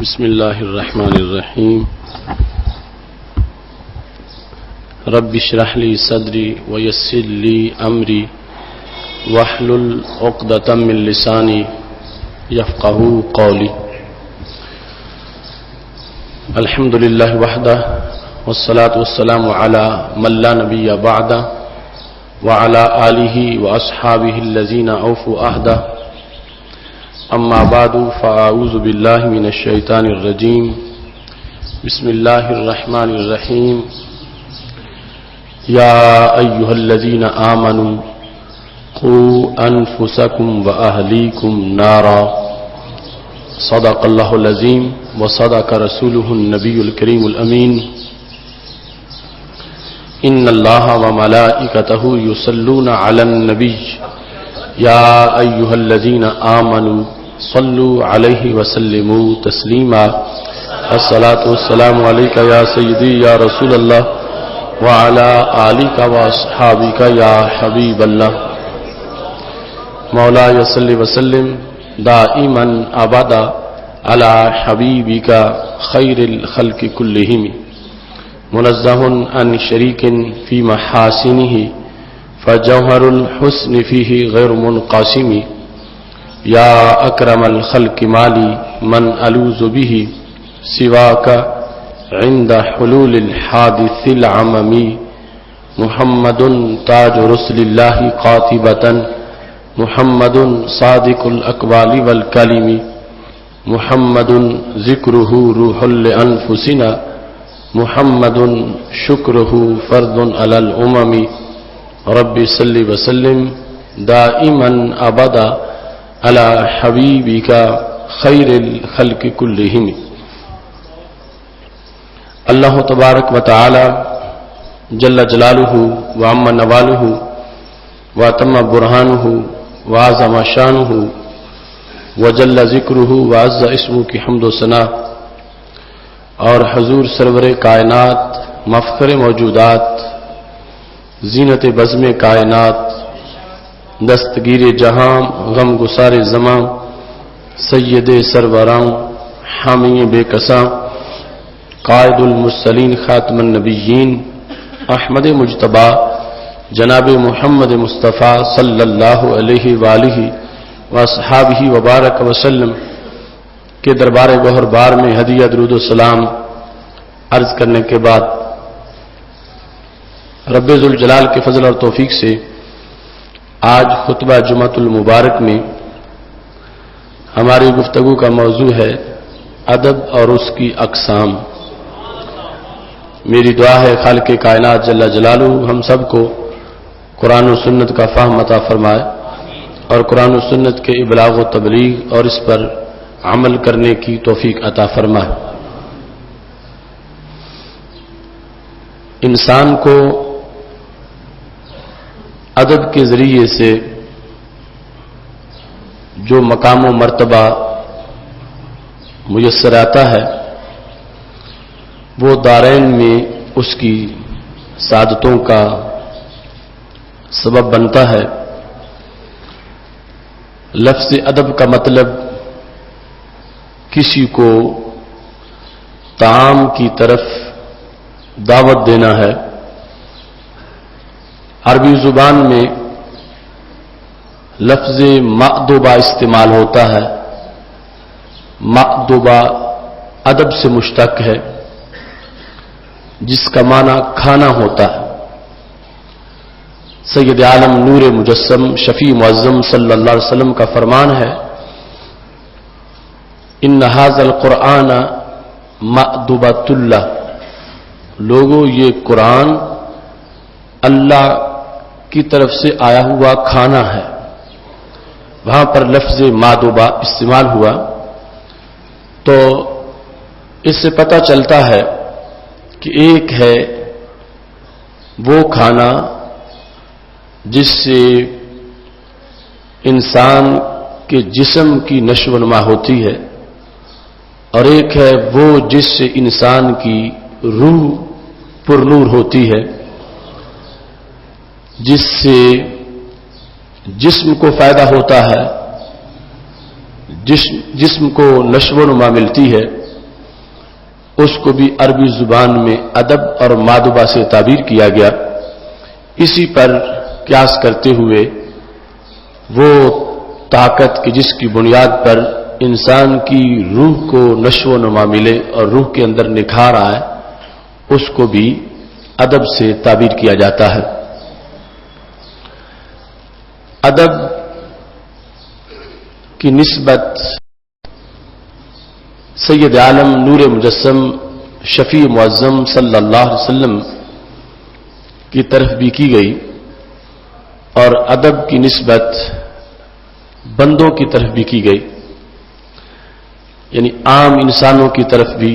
بسم اللہ الرحمن الرحیم رب اشرح لی صدری ویسر لی امری واحلل عقدۃ من لسانی یفقہوا قولی الحمد للہ وحدہ والصلاة والسلام علی من لا نبی بعدہ وعلی آلہ واصحابہ الذین اوفوا عہدہ اما بعد فاعوذ باللہ من الشیطان الرجیم بسم اللہ الرحمن الرحیم یا ایہا الذین آمنوا قوا انفسکم واہلیکم نارا صدق اللہ العظیم وصدق رسولہ النبی الکریم الامین ان اللہ وملائکتہ یصلون علی النبی یا ایہا الذین آمنوا صلوا علیہ وسلموا تسلیما الصلاۃ والسلام علیک یا سیدی یا رسول اللہ وعلی آلک واصحابک یا حبیب اللہ مولاي صل وسلم دائما ابدا على حبیبک خیر الخلق كلهم منزہ عن شریک فی محاسنہ فجوہر الحسن فیہ غیر منقاسم یا اکرم الخلق مالی من الوذ به سواک عند حلول الحادث العممی محمد تاج رسل اللہ قاطبة محمد صادق الاقوال والکلم محمد ذکرہ روح لانفسنا محمد شکرہ فرد علی الامم رب صلی وسلم دائما ابدا علی حبیبک خیر الخلق کلہم اللہ تبارک و تعالی جل جلالہ وعم نوالہ واتم برہانہ وعظم شانہ وجل ذکرہ وعز اسمہ کی حمد و ثنا اور حضور سرور کائنات مفخر موجودات زینت بزم کائنات دستگیر جہاں غم گسار زمان سید سروران حامی بے کساں قائد المرسلین خاتم النبیین احمد مجتبی جناب محمد مصطفیٰ صلی اللہ علیہ وآلہ واصحابہ وبارک وسلم کے دربار گوہر بار میں ہدیہ درود و سلام عرض کرنے کے بعد رب ذوالجلال کے فضل اور توفیق سے آج خطبہ جمعۃ المبارک میں ہماری گفتگو کا موضوع ہے ادب اور اس کی اقسام۔ میری دعا ہے خالق کائنات جل جلالہ ہم سب کو قرآن و سنت کا فہم عطا فرمائے اور قرآن و سنت کے ابلاغ و تبلیغ اور اس پر عمل کرنے کی توفیق عطا فرمائے۔ انسان کو ادب کے ذریعے سے جو مقام و مرتبہ میسر آتا ہے وہ دارین میں اس کی سعادتوں کا سبب بنتا ہے۔ لفظ ادب کا مطلب کسی کو طعام کی طرف دعوت دینا ہے۔ عربی زبان میں لفظ مأدبہ استعمال ہوتا ہے۔ مأدبہ ادب سے مشتق ہے جس کا معنی کھانا ہوتا ہے۔ سید عالم نور مجسم شفیع معظم صلی اللہ علیہ وسلم کا فرمان ہے ان ھذا القرآن مأدبۃ اللہ، لوگو یہ قرآن اللہ کی طرف سے آیا ہوا کھانا ہے۔ وہاں پر لفظ مأدبہ استعمال ہوا تو اس سے پتہ چلتا ہے کہ ایک ہے وہ کھانا جس سے انسان کے جسم کی نشو و نما ہوتی ہے، اور ایک ہے وہ جس سے انسان کی روح پر نور ہوتی ہے، جس سے جسم کو فائدہ ہوتا ہے، جسم کو نشو و نما ملتی ہے اس کو بھی عربی زبان میں ادب اور مادبہ سے تعبیر کیا گیا. اسی پر قیاس کرتے ہوئے وہ طاقت کہ جس کی بنیاد پر انسان کی روح کو نشو و نما ملے اور روح کے اندر نکھار آئے، اس کو بھی ادب سے تعبیر کیا جاتا ہے. ادب کی نسبت سید عالم نور مجسم شفیع معظم صلی اللہ علیہ وسلم کی طرف بھی کی گئی، اور ادب کی نسبت بندوں کی طرف بھی کی گئی، یعنی عام انسانوں کی طرف بھی.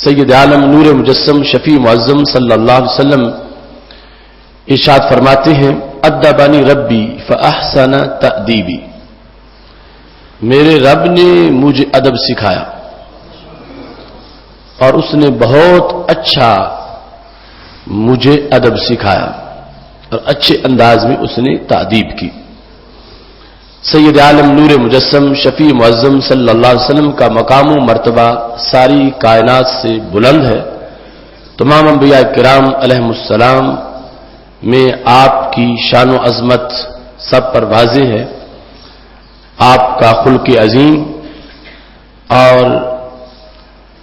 سید عالم نور مجسم شفیع معظم صلی اللہ علیہ وسلم ارشاد فرماتے ہیں ادبانی ربی فاحسن تأدیبی، میرے رب نے مجھے ادب سکھایا اور اس نے بہت اچھا مجھے ادب سکھایا اور اچھے انداز میں اس نے تأدیب کی. سید عالم نور مجسم شفیع معظم صلی اللہ علیہ وسلم کا مقام و مرتبہ ساری کائنات سے بلند ہے. تمام انبیاء کرام علیہم السلام میں آپ کی شان و عظمت سب پر واضح ہے. آپ کا خلق عظیم اور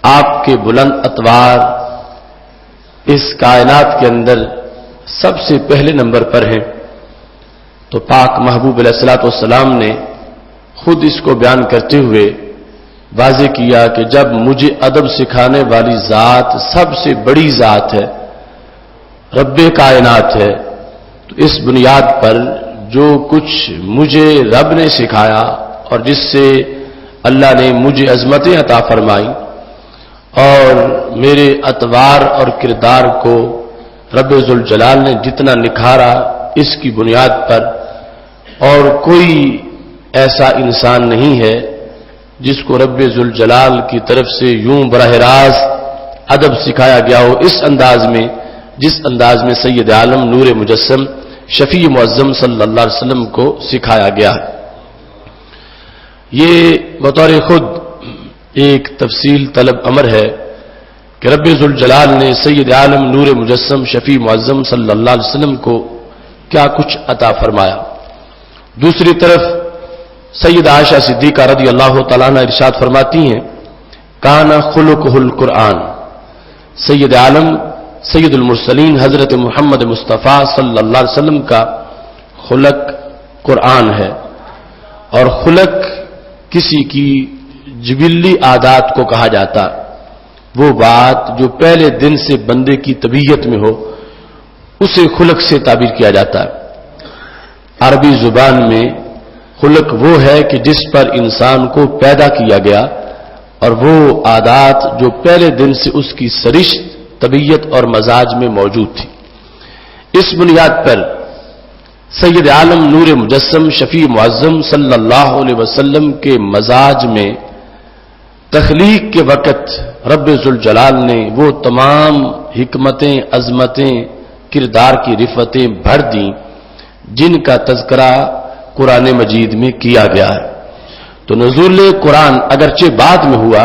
آپ کے بلند اطوار اس کائنات کے اندر سب سے پہلے نمبر پر ہیں. تو پاک محبوب علیہ الصلوۃ والسلام نے خود اس کو بیان کرتے ہوئے واضح کیا کہ جب مجھے ادب سکھانے والی ذات سب سے بڑی ذات ہے، رب کائنات ہے، تو اس بنیاد پر جو کچھ مجھے رب نے سکھایا اور جس سے اللہ نے مجھے عظمتیں عطا فرمائی اور میرے اطوار اور کردار کو رب ذوالجلال نے جتنا نکھارا، اس کی بنیاد پر اور کوئی ایسا انسان نہیں ہے جس کو رب ذوالجلال کی طرف سے یوں براہ راست ادب سکھایا گیا ہو اس انداز میں جس انداز میں سید عالم نور مجسم شفیع معظم صلی اللہ علیہ وسلم کو سکھایا گیا ہے. یہ بطور خود ایک تفصیل طلب امر ہے کہ رب ذوالجلال نے سید عالم نور مجسم شفیع معظم صلی اللہ علیہ وسلم کو کیا کچھ عطا فرمایا. دوسری طرف سید عائشہ صدیقہ رضی اللہ تعالیٰ عنہ ارشاد فرماتی ہیں کان خلقہ القرآن، سید عالم سید المرسلین حضرت محمد مصطفیٰ صلی اللہ علیہ وسلم کا خلق قرآن ہے. اور خلق کسی کی جبلی عادات کو کہا جاتا، وہ بات جو پہلے دن سے بندے کی طبیعت میں ہو اسے خلق سے تعبیر کیا جاتا ہے. عربی زبان میں خلق وہ ہے کہ جس پر انسان کو پیدا کیا گیا اور وہ عادات جو پہلے دن سے اس کی سرشت طبیعت اور مزاج میں موجود تھی. اس بنیاد پر سید عالم نور مجسم شفیع معظم صلی اللہ علیہ وسلم کے مزاج میں تخلیق کے وقت رب ذوالجلال نے وہ تمام حکمتیں، عظمتیں، کردار کی رفتیں بھر دیں جن کا تذکرہ قرآن مجید میں کیا گیا ہے. تو نزول قرآن اگرچہ بعد میں ہوا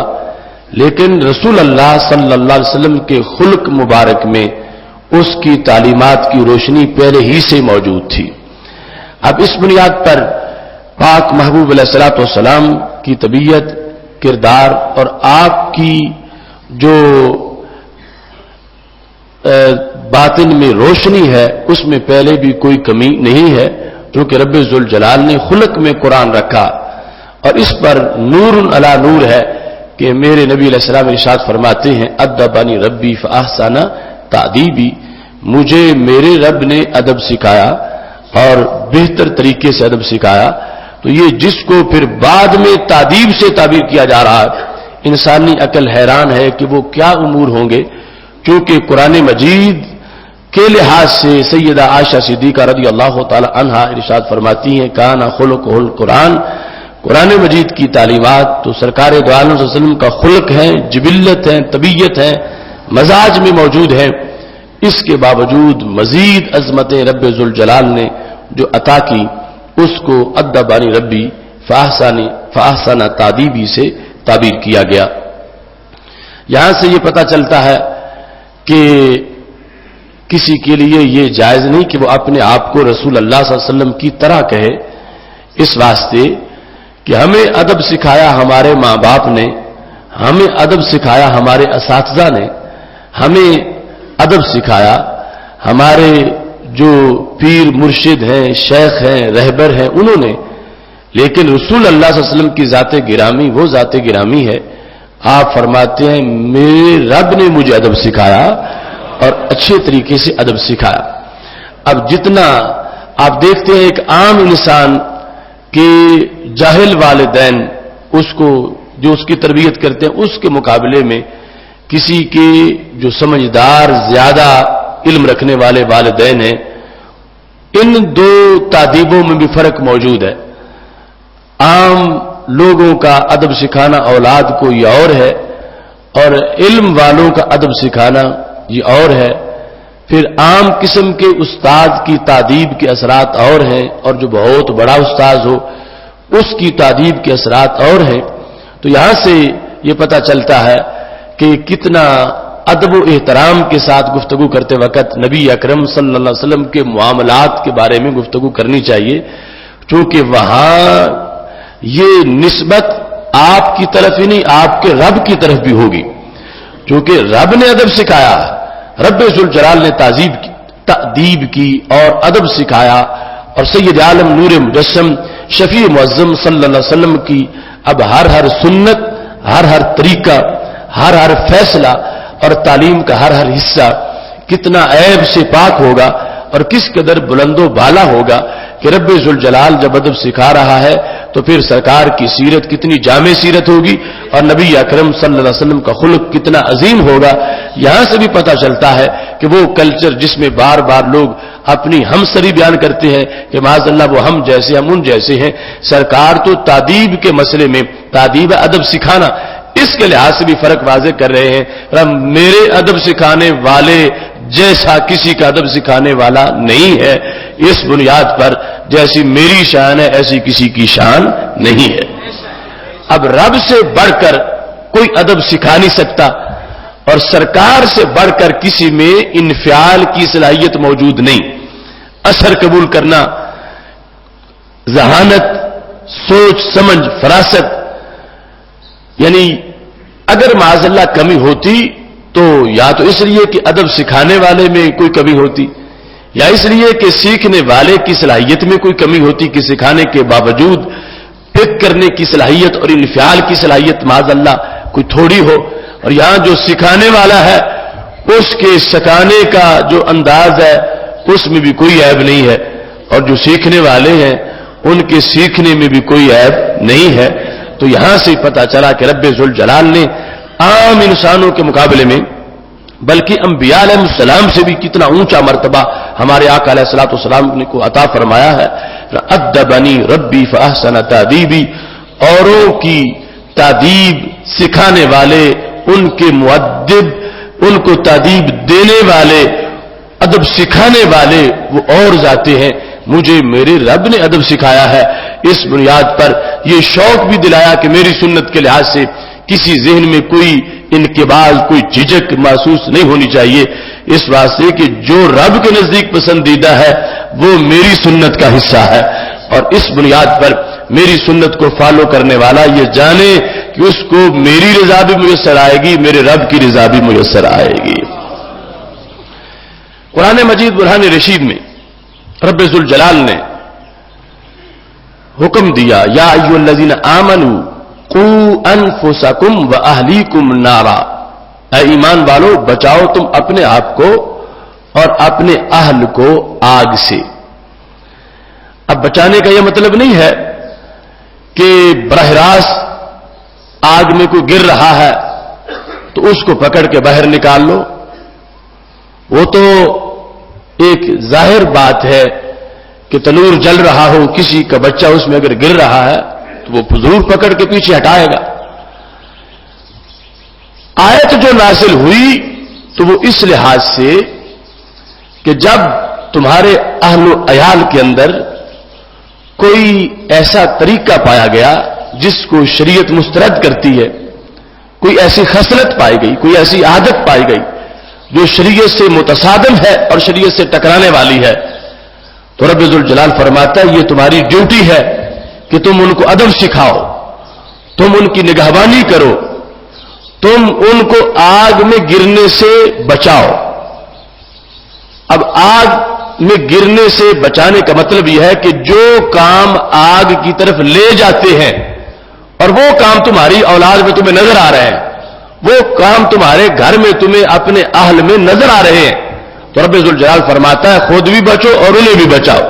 لیکن رسول اللہ صلی اللہ علیہ وسلم کے خلق مبارک میں اس کی تعلیمات کی روشنی پہلے ہی سے موجود تھی. اب اس بنیاد پر پاک محبوب علیہ الصلوۃ والسلام کی طبیعت، کردار اور آپ کی جو باطن میں روشنی ہے اس میں پہلے بھی کوئی کمی نہیں ہے، کیونکہ رب ذوالجلال نے خلق میں قرآن رکھا اور اس پر نور علی نور ہے کہ میرے نبی علیہ السلام ارشاد فرماتے ہیں ادبانی ربی فاحسن تأدیبی، مجھے میرے رب نے ادب سکھایا اور بہتر طریقے سے ادب سکھایا. تو یہ جس کو پھر بعد میں تادیب سے تعبیر کیا جا رہا ہے، انسانی عقل حیران ہے کہ وہ کیا امور ہوں گے، کیونکہ قرآن مجید کے لحاظ سے سیدہ عائشہ صدیقہ رضی اللہ تعالی عنہا ارشاد فرماتی ہیں کانا خلقہ القرآن، قرآن مجید کی تعلیمات تو سرکار دو عالم صلی اللہ علیہ وسلم کا خلق ہے، جبلت ہے، طبیعت ہے، مزاج میں موجود ہے. اس کے باوجود مزید عظمتیں رب ذوالجلال نے جو عطا کی اس کو ادبانی ربی فاحسن تأدیبی سے تعبیر کیا گیا. یہاں سے یہ پتہ چلتا ہے کہ کسی کے لیے یہ جائز نہیں کہ وہ اپنے آپ کو رسول اللہ صلی اللہ علیہ وسلم کی طرح کہے، اس واسطے کہ ہمیں ادب سکھایا ہمارے ماں باپ نے، ہمیں ادب سکھایا ہمارے اساتذہ نے، ہمیں ادب سکھایا ہمارے جو پیر مرشد ہیں، شیخ ہیں، رہبر ہیں، انہوں نے. لیکن رسول اللہ صلی اللہ علیہ وسلم کی ذات گرامی وہ ذات گرامی ہے. آپ فرماتے ہیں میرے رب نے مجھے ادب سکھایا اور اچھے طریقے سے ادب سکھایا. اب جتنا آپ دیکھتے ہیں ایک عام انسان کے جاہل والدین اس کو جو اس کی تربیت کرتے ہیں، اس کے مقابلے میں کسی کے جو سمجھدار زیادہ علم رکھنے والے والدین ہیں، ان دو تادیبوں میں بھی فرق موجود ہے. عام لوگوں کا ادب سکھانا اولاد کو یہ اور ہے، اور علم والوں کا ادب سکھانا یہ اور ہے. پھر عام قسم کے استاد کی تادیب کے اثرات اور ہیں، اور جو بہت بڑا استاد ہو اس کی تادیب کے اثرات اور ہیں. تو یہاں سے یہ پتہ چلتا ہے کہ کتنا ادب و احترام کے ساتھ گفتگو کرتے وقت نبی اکرم صلی اللہ علیہ وسلم کے معاملات کے بارے میں گفتگو کرنی چاہیے، چونکہ وہاں یہ نسبت آپ کی طرف ہی نہیں، آپ کے رب کی طرف بھی ہوگی، چونکہ رب نے ادب سکھایا، رب ذوالجلال نے تادیب کی اور ادب سکھایا. اور سید عالم نور مجسم شفیع معظم صلی اللہ علیہ وسلم کی اب ہر سنت، ہر طریقہ، ہر فیصلہ اور تعلیم کا ہر حصہ کتنا عیب سے پاک ہوگا اور کس قدر بلند و بالا ہوگا کہ رب ذوالجلال جب ادب سکھا رہا ہے تو پھر سرکار کی سیرت کتنی جامع سیرت ہوگی اور نبی اکرم صلی اللہ علیہ وسلم کا خلق کتنا عظیم ہوگا. یہاں سے بھی پتہ چلتا ہے کہ وہ کلچر جس میں بار بار لوگ اپنی ہمسری بیان کرتے ہیں کہ معاذ اللہ وہ ہم جیسے ہم ان جیسے ہیں، سرکار تو تادیب کے مسئلے میں تادیب ادب سکھانا اس کے لحاظ سے بھی فرق واضح کر رہے ہیں. میرے ادب سکھانے والے جیسا کسی کا ادب سکھانے والا نہیں ہے، اس بنیاد پر جیسی میری شان ہے ایسی کسی کی شان نہیں ہے. اب رب سے بڑھ کر کوئی ادب سکھا نہیں سکتا، اور سرکار سے بڑھ کر کسی میں انفعال کی صلاحیت موجود نہیں. اثر قبول کرنا، ذہانت، سوچ سمجھ، فراست، یعنی اگر معاذ اللہ کمی ہوتی تو یا تو اس لیے کہ ادب سکھانے والے میں کوئی کمی ہوتی، یا اس لیے کہ سیکھنے والے کی صلاحیت میں کوئی کمی ہوتی کہ سکھانے کے باوجود پک کرنے کی صلاحیت اور انفعال کی صلاحیت معاذ اللہ کوئی تھوڑی ہو. اور یہاں جو سکھانے والا ہے اس کے سکھانے کا جو انداز ہے اس میں بھی کوئی عیب نہیں ہے، اور جو سیکھنے والے ہیں ان کے سیکھنے میں بھی کوئی عیب نہیں ہے. تو یہاں سے پتہ چلا کہ رب ذوالجلال نے عام انسانوں کے مقابلے میں بلکہ انبیاء علیہ السلام سے بھی کتنا اونچا مرتبہ ہمارے آقا علیہ الصلوۃ والسلام نے کو عطا فرمایا ہے. ادبنی ربی فاحسن تادیبی، اوروں کی تادیب سکھانے والے، ان کے مؤدب، ان کو تادیب دینے والے، ادب سکھانے والے وہ اور ذاتیں ہیں. مجھے میرے رب نے ادب سکھایا ہے. اس بنیاد پر یہ شوق بھی دلایا کہ میری سنت کے لحاظ سے کسی ذہن میں کوئی انقباض، کوئی جھجک محسوس نہیں ہونی چاہیے، اس واسطے کہ جو رب کے نزدیک پسندیدہ ہے وہ میری سنت کا حصہ ہے. اور اس بنیاد پر میری سنت کو فالو کرنے والا یہ جانے کہ اس کو میری رضا بھی میسر آئے گی، میرے رب کی رضا بھی میسر آئے گی. قرآن مجید برہان رشید میں رب ذوالجلال نے حکم دیا، یا ایھا الذین آمنوا قوا انفسکم واہلیکم نارا، اے ایمان والو بچاؤ تم اپنے آپ کو اور اپنے اہل کو آگ سے. اب بچانے کا یہ مطلب نہیں ہے کہ براہ راست آگ میں کوئی گر رہا ہے تو اس کو پکڑ کے باہر نکال لو. وہ تو ایک ظاہر بات ہے کہ تنور جل رہا ہو، کسی کا بچہ اس میں اگر گر رہا ہے تو وہ ضرور پکڑ کے پیچھے ہٹائے گا. آیت جو نازل ہوئی تو وہ اس لحاظ سے کہ جب تمہارے اہل و عیال کے اندر کوئی ایسا طریقہ پایا گیا جس کو شریعت مسترد کرتی ہے، کوئی ایسی خصلت پائی گئی، کوئی ایسی عادت پائی گئی جو شریعت سے متصادم ہے اور شریعت سے ٹکرانے والی ہے، تو رب ذوالجلال فرماتا ہے یہ تمہاری ڈیوٹی ہے کہ تم ان کو ادب سکھاؤ، تم ان کی نگہبانی کرو، تم ان کو آگ میں گرنے سے بچاؤ۔ اب آگ میں گرنے سے بچانے کا مطلب یہ ہے کہ جو کام آگ کی طرف لے جاتے ہیں اور وہ کام تمہاری اولاد میں تمہیں نظر آ رہے ہیں، وہ کام تمہارے گھر میں تمہیں اپنے اہل میں نظر آ رہے ہیں، تو رب ذوالجلال فرماتا ہے خود بھی بچو اور انہیں بھی بچاؤ۔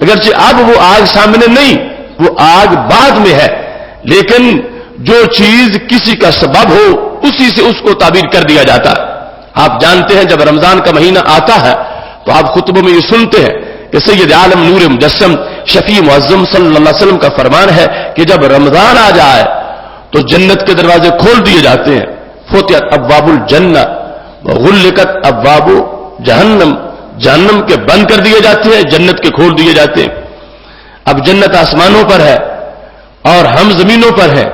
اگرچہ اب وہ آگ سامنے نہیں، وہ آگ بعد میں ہے، لیکن جو چیز کسی کا سبب ہو اسی سے اس کو تعبیر کر دیا جاتا ہے۔ آپ جانتے ہیں جب رمضان کا مہینہ آتا ہے تو آپ خطبوں میں یہ سنتے ہیں کہ سید عالم نور مجسم شفیع معظم صلی اللہ علیہ وسلم کا فرمان ہے کہ جب رمضان آ جائے تو جنت کے دروازے کھول دیے جاتے ہیں، فتحت ابواب الجنہ وغلقت ابواب جہنم، جہنم کے بند کر دیے جاتے ہیں، جنت کے کھول دیے جاتے ہیں۔ اب جنت آسمانوں پر ہے اور ہم زمینوں پر ہیں،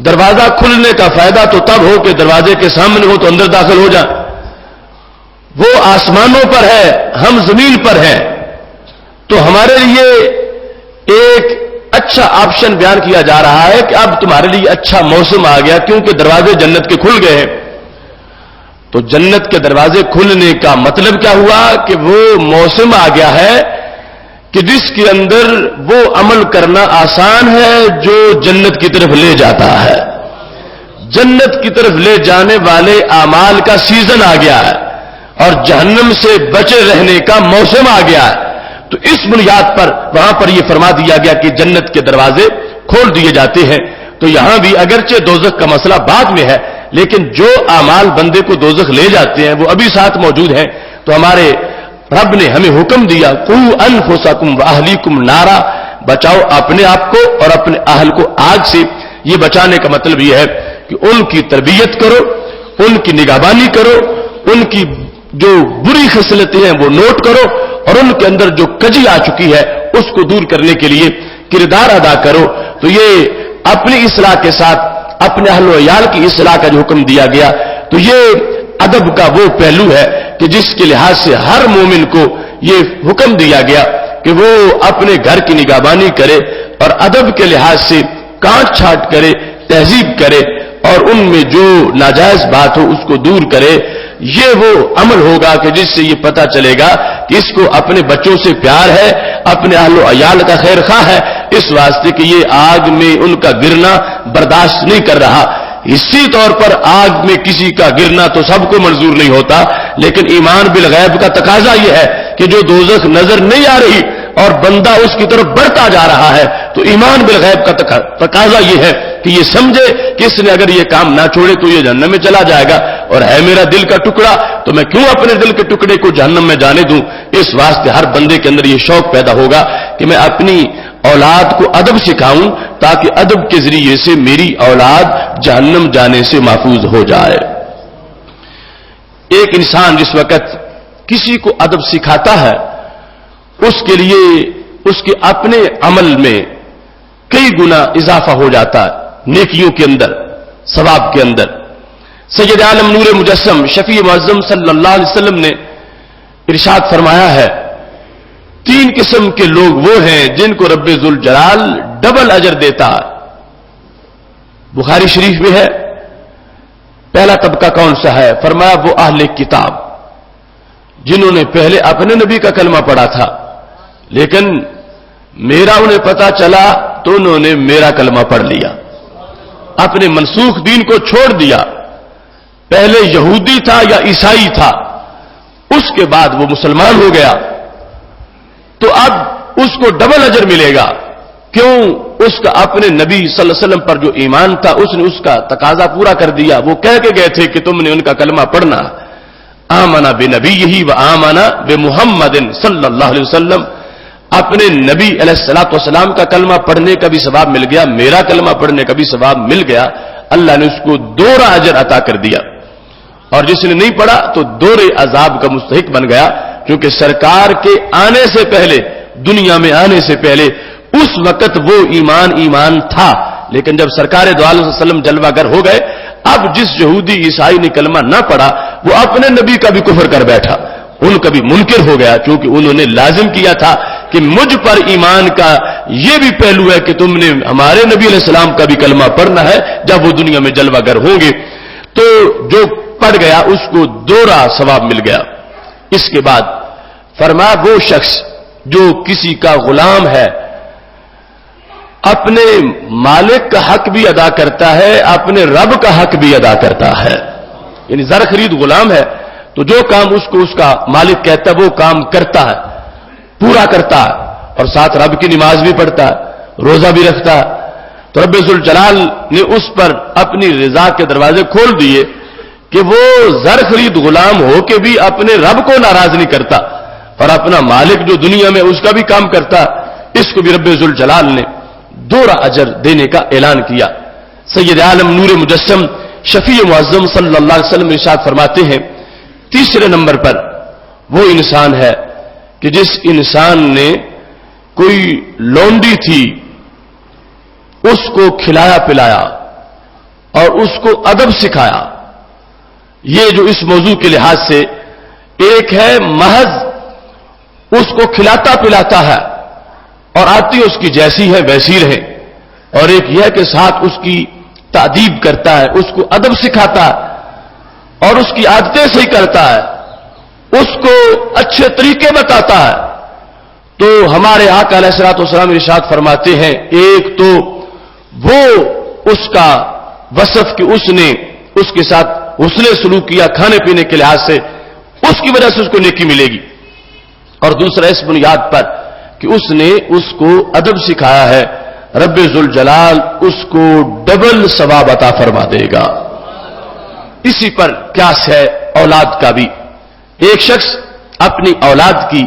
دروازہ کھلنے کا فائدہ تو تب ہو کہ دروازے کے سامنے ہو تو اندر داخل ہو جائے، وہ آسمانوں پر ہے، ہم زمین پر ہیں، تو ہمارے لیے ایک اچھا آپشن بیان کیا جا رہا ہے کہ اب تمہارے لیے اچھا موسم آ گیا کیونکہ دروازے جنت کے کھل گئے ہیں۔ تو جنت کے دروازے کھلنے کا مطلب کیا ہوا کہ وہ موسم آ گیا ہے کہ جس کے اندر وہ عمل کرنا آسان ہے جو جنت کی طرف لے جاتا ہے، جنت کی طرف لے جانے والے اعمال کا سیزن آ گیا ہے اور جہنم سے بچے رہنے کا موسم آ گیا ہے۔ تو اس بنیاد پر وہاں پر یہ فرما دیا گیا کہ جنت کے دروازے کھول دیے جاتے ہیں۔ تو یہاں بھی اگرچہ دوزخ کا مسئلہ بعد میں ہے، لیکن جو اعمال بندے کو دوزخ لے جاتے ہیں وہ ابھی ساتھ موجود ہیں۔ تو ہمارے رب نے ہمیں حکم دیا قوا انفسکم واہلیکم نارا، بچاؤ اپنے آپ کو اور اپنے اہل کو آگ سے۔ یہ بچانے کا مطلب یہ ہے کہ ان کی تربیت کرو، ان کی نگہبانی کرو، ان کی جو بری خصلتیں ہیں وہ نوٹ کرو اور ان کے اندر جو کجی آ چکی ہے اس کو دور کرنے کے لیے کردار ادا کرو۔ تو یہ اپنی اصلاح کے ساتھ اپنے اہل و عیال کی اصلاح کا جو حکم دیا گیا، تو یہ ادب کا وہ پہلو ہے کہ جس کے لحاظ سے ہر مومن کو یہ حکم دیا گیا کہ وہ اپنے گھر کی نگہبانی کرے اور ادب کے لحاظ سے کاٹ چھانٹ کرے، تہذیب کرے اور ان میں جو ناجائز بات ہو اس کو دور کرے۔ یہ وہ عمل ہوگا کہ جس سے یہ پتہ چلے گا کہ اس کو اپنے بچوں سے پیار ہے، اپنے اہل و عیال کا خیر خواہ ہے، اس واسطے کہ یہ آگ میں ان کا گرنا برداشت نہیں کر رہا۔ اسی طور پر آگ میں کسی کا گرنا تو سب کو منظور نہیں ہوتا، لیکن ایمان بالغیب کا تقاضا یہ ہے کہ جو دوزخ نظر نہیں آ رہی اور بندہ اس کی طرف بڑھتا جا رہا ہے، تو ایمان بالغیب کا تقاضا یہ ہے کہ یہ سمجھے کہ اس نے اگر یہ کام نہ چھوڑے تو یہ جہنم میں چلا جائے گا، اور ہے میرا دل کا ٹکڑا تو میں کیوں اپنے دل کے ٹکڑے کو جہنم میں جانے دوں۔ اس واسطے ہر بندے کے اندر یہ شوق پیدا ہوگا کہ میں اپنی اولاد کو ادب سکھاؤں تاکہ ادب کے ذریعے سے میری اولاد جہنم جانے سے محفوظ ہو جائے۔ ایک انسان جس وقت کسی کو ادب سکھاتا ہے اس کے لیے اس کے اپنے عمل میں کئی گنا اضافہ ہو جاتا ہے، نیکیوں کے اندر، ثواب کے اندر۔ سید عالم نور مجسم شفیع معظم صلی اللہ علیہ وسلم نے ارشاد فرمایا ہے 3 قسم کے لوگ وہ ہیں جن کو رب ذوالجلال ڈبل اجر دیتا ہے۔ بخاری شریف میں ہے، پہلا طبقہ کون سا ہے؟ فرمایا وہ اہل کتاب جنہوں نے پہلے اپنے نبی کا کلمہ پڑھا تھا، لیکن میرا انہیں پتا چلا تو انہوں نے میرا کلمہ پڑھ لیا، اپنے منسوخ دین کو چھوڑ دیا۔ پہلے یہودی تھا یا عیسائی تھا، اس کے بعد وہ مسلمان ہو گیا، تو اب اس کو ڈبل اجر ملے گا۔ کیوں؟ اس کا اپنے نبی صلی اللہ علیہ وسلم پر جو ایمان تھا اس نے اس کا تقاضا پورا کر دیا۔ وہ کہہ کے گئے تھے کہ تم نے ان کا کلمہ پڑھنا، آمنا بنبیہ و آمنا بمحمد صلی اللہ علیہ وسلم۔ اپنے نبی علیہ الصلوۃ والسلام کا کلمہ پڑھنے کا بھی ثواب مل گیا، میرا کلمہ پڑھنے کا بھی ثواب مل گیا۔ اللہ نے اس کو دوہرا اجر عطا کر دیا، اور جس نے نہیں پڑھا تو دوہرے عذاب کا مستحق بن گیا، کیونکہ سرکار کے آنے سے پہلے، دنیا میں آنے سے پہلے اس وقت وہ ایمان تھا، لیکن جب سرکار دو عالم صلی اللہ علیہ وسلم جلوہ گر ہو گئے، اب جس یہودی عیسائی نے کلمہ نہ پڑھا وہ اپنے نبی کا بھی کفر کر بیٹھا، ان کا بھی منکر ہو گیا، چونکہ انہوں نے لازم کیا تھا کہ مجھ پر ایمان کا یہ بھی پہلو ہے کہ تم نے ہمارے نبی علیہ السلام کا بھی کلمہ پڑھنا ہے جب وہ دنیا میں جلوہ گر ہوں گے۔ تو جو پڑھ گیا اس کو دوہرا ثواب مل گیا۔ اس کے بعد فرمایا وہ شخص جو کسی کا غلام ہے اپنے مالک کا حق بھی ادا کرتا ہے، اپنے رب کا حق بھی ادا کرتا ہے، یعنی زر خرید غلام ہے تو جو کام اس کو اس کا مالک کہتا ہے وہ کام کرتا ہے، پورا کرتا ہے، اور ساتھ رب کی نماز بھی پڑھتا ہے، روزہ بھی رکھتا ہے۔ تو رب ذوالجلال نے اس پر اپنی رضا کے دروازے کھول دیے کہ وہ زر خرید غلام ہو کے بھی اپنے رب کو ناراض نہیں کرتا، اور اپنا مالک جو دنیا میں اس کا بھی کام کرتا، اس کو بھی رب ذوالجلال نے دوہرا اجر دینے کا اعلان کیا۔ سید عالم نور مجسم شفیع معظم صلی اللہ علیہ وسلم ارشاد فرماتے ہیں تیسرے نمبر پر وہ انسان ہے کہ جس انسان نے کوئی لونڈی تھی اس کو کھلایا پلایا اور اس کو ادب سکھایا۔ یہ جو اس موضوع کے لحاظ سے ایک ہے محض اس کو کھلاتا پلاتا ہے اور آتی اس کی جیسی ہے ویسی رہے، اور ایک یہ کہ ساتھ اس کی تعدیب کرتا ہے، اس کو ادب سکھاتا ہے اور اس کی عادتیں صحیح کرتا ہے، اس کو اچھے طریقے بتاتا ہے۔ تو ہمارے آقا علیہ الصلوۃ والسلام ارشاد فرماتے ہیں ایک تو وہ اس کا وصف کہ اس نے اس کے ساتھ حسن سلوک کیا کھانے پینے کے لحاظ سے، اس کی وجہ سے اس کو نیکی ملے گی، اور دوسرا اس بنیاد پر کہ اس نے اس کو ادب سکھایا ہے، رب ذوالجلال اس کو ڈبل ثواب عطا فرما دے گا۔ اسی پر قیاس ہے اولاد کا بھی۔ ایک شخص اپنی اولاد کی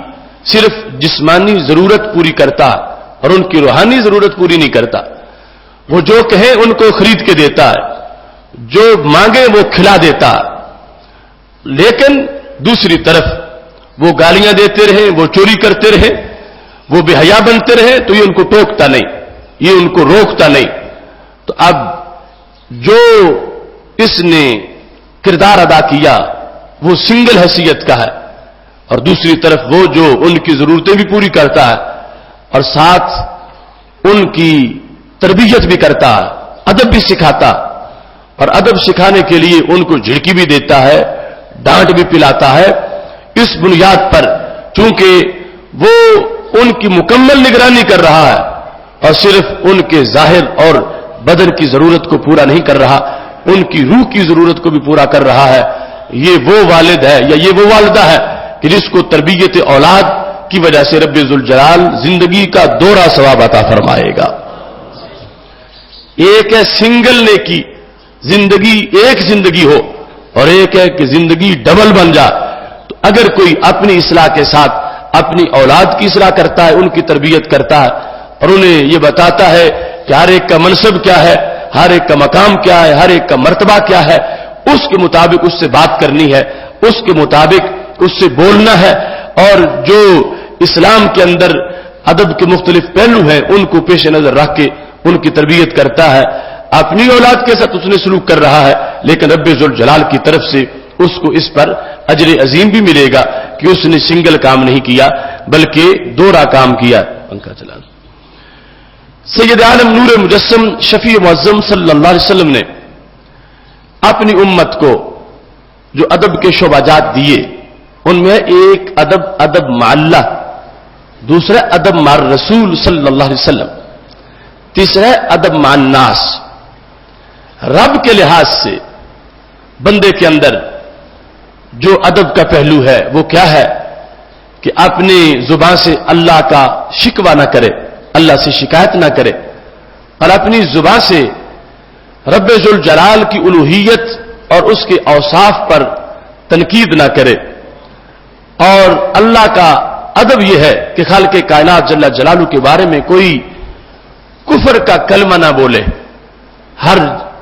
صرف جسمانی ضرورت پوری کرتا اور ان کی روحانی ضرورت پوری نہیں کرتا، وہ جو کہیں ان کو خرید کے دیتا ہے، جو مانگے وہ کھلا دیتا ہے، لیکن دوسری طرف وہ گالیاں دیتے رہیں، وہ چوری کرتے رہیں، وہ بے حیا بنتے رہیں تو یہ ان کو ٹوکتا نہیں، یہ ان کو روکتا نہیں۔ تو اب جو اس نے کردار ادا کیا وہ سنگل حیثیت کا ہے، اور دوسری طرف وہ جو ان کی ضرورتیں بھی پوری کرتا ہے اور ساتھ ان کی تربیت بھی کرتا ہے، ادب بھی سکھاتا، اور ادب سکھانے کے لیے ان کو جھڑکی بھی دیتا ہے، ڈانٹ بھی پلاتا ہے۔ اس بنیاد پر چونکہ وہ ان کی مکمل نگرانی کر رہا ہے اور صرف ان کے ظاہر اور بدن کی ضرورت کو پورا نہیں کر رہا، ان کی روح کی ضرورت کو بھی پورا کر رہا ہے، یہ وہ والد ہے یا یہ وہ والدہ ہے کہ جس کو تربیت اولاد کی وجہ سے رب ذوالجلال زندگی کا دوہرا ثواب عطا فرمائے گا۔ ایک ہے سنگل نیکی، زندگی ایک زندگی ہو، اور ایک ہے کہ زندگی ڈبل بن جائے۔ تو اگر کوئی اپنی اصلاح کے ساتھ اپنی اولاد کی اصلاح کرتا ہے، ان کی تربیت کرتا ہے اور انہیں یہ بتاتا ہے کہ ہر ایک کا منصب کیا ہے، ہر ایک کا مقام کیا ہے، ہر ایک کا مرتبہ کیا ہے، اس کے مطابق اس سے بات کرنی ہے، اس کے مطابق اس سے بولنا ہے، اور جو اسلام کے اندر ادب کے مختلف پہلو ہیں ان کو پیش نظر رکھ کے ان کی تربیت کرتا ہے، اپنی اولاد کے ساتھ اس نے سلوک کر رہا ہے، لیکن رب ذوالجلال کی طرف سے اس کو اس پر اجر عظیم بھی ملے گا کہ اس نے سنگل کام نہیں کیا بلکہ دوہرا کام کیا۔ پنکھا چلا۔ سید عالم نور مجسم شفیع معظم صلی اللہ علیہ وسلم نے اپنی امت کو جو ادب کے شعبات دیے ان میں ایک ادب مع اللہ، دوسرا ادب مع رسول صلی اللہ علیہ وسلم، تیسرا ادب مع الناس۔ رب کے لحاظ سے بندے کے اندر جو ادب کا پہلو ہے وہ کیا ہے کہ اپنی زبان سے اللہ کا شکوہ نہ کرے، اللہ سے شکایت نہ کرے، اور اپنی زبان سے رب ذوالجلال کی الوہیت اور اس کے اوصاف پر تنقید نہ کرے۔ اور اللہ کا ادب یہ ہے کہ خالق کائنات جل جلالہ کے بارے میں کوئی کفر کا کلمہ نہ بولے، ہر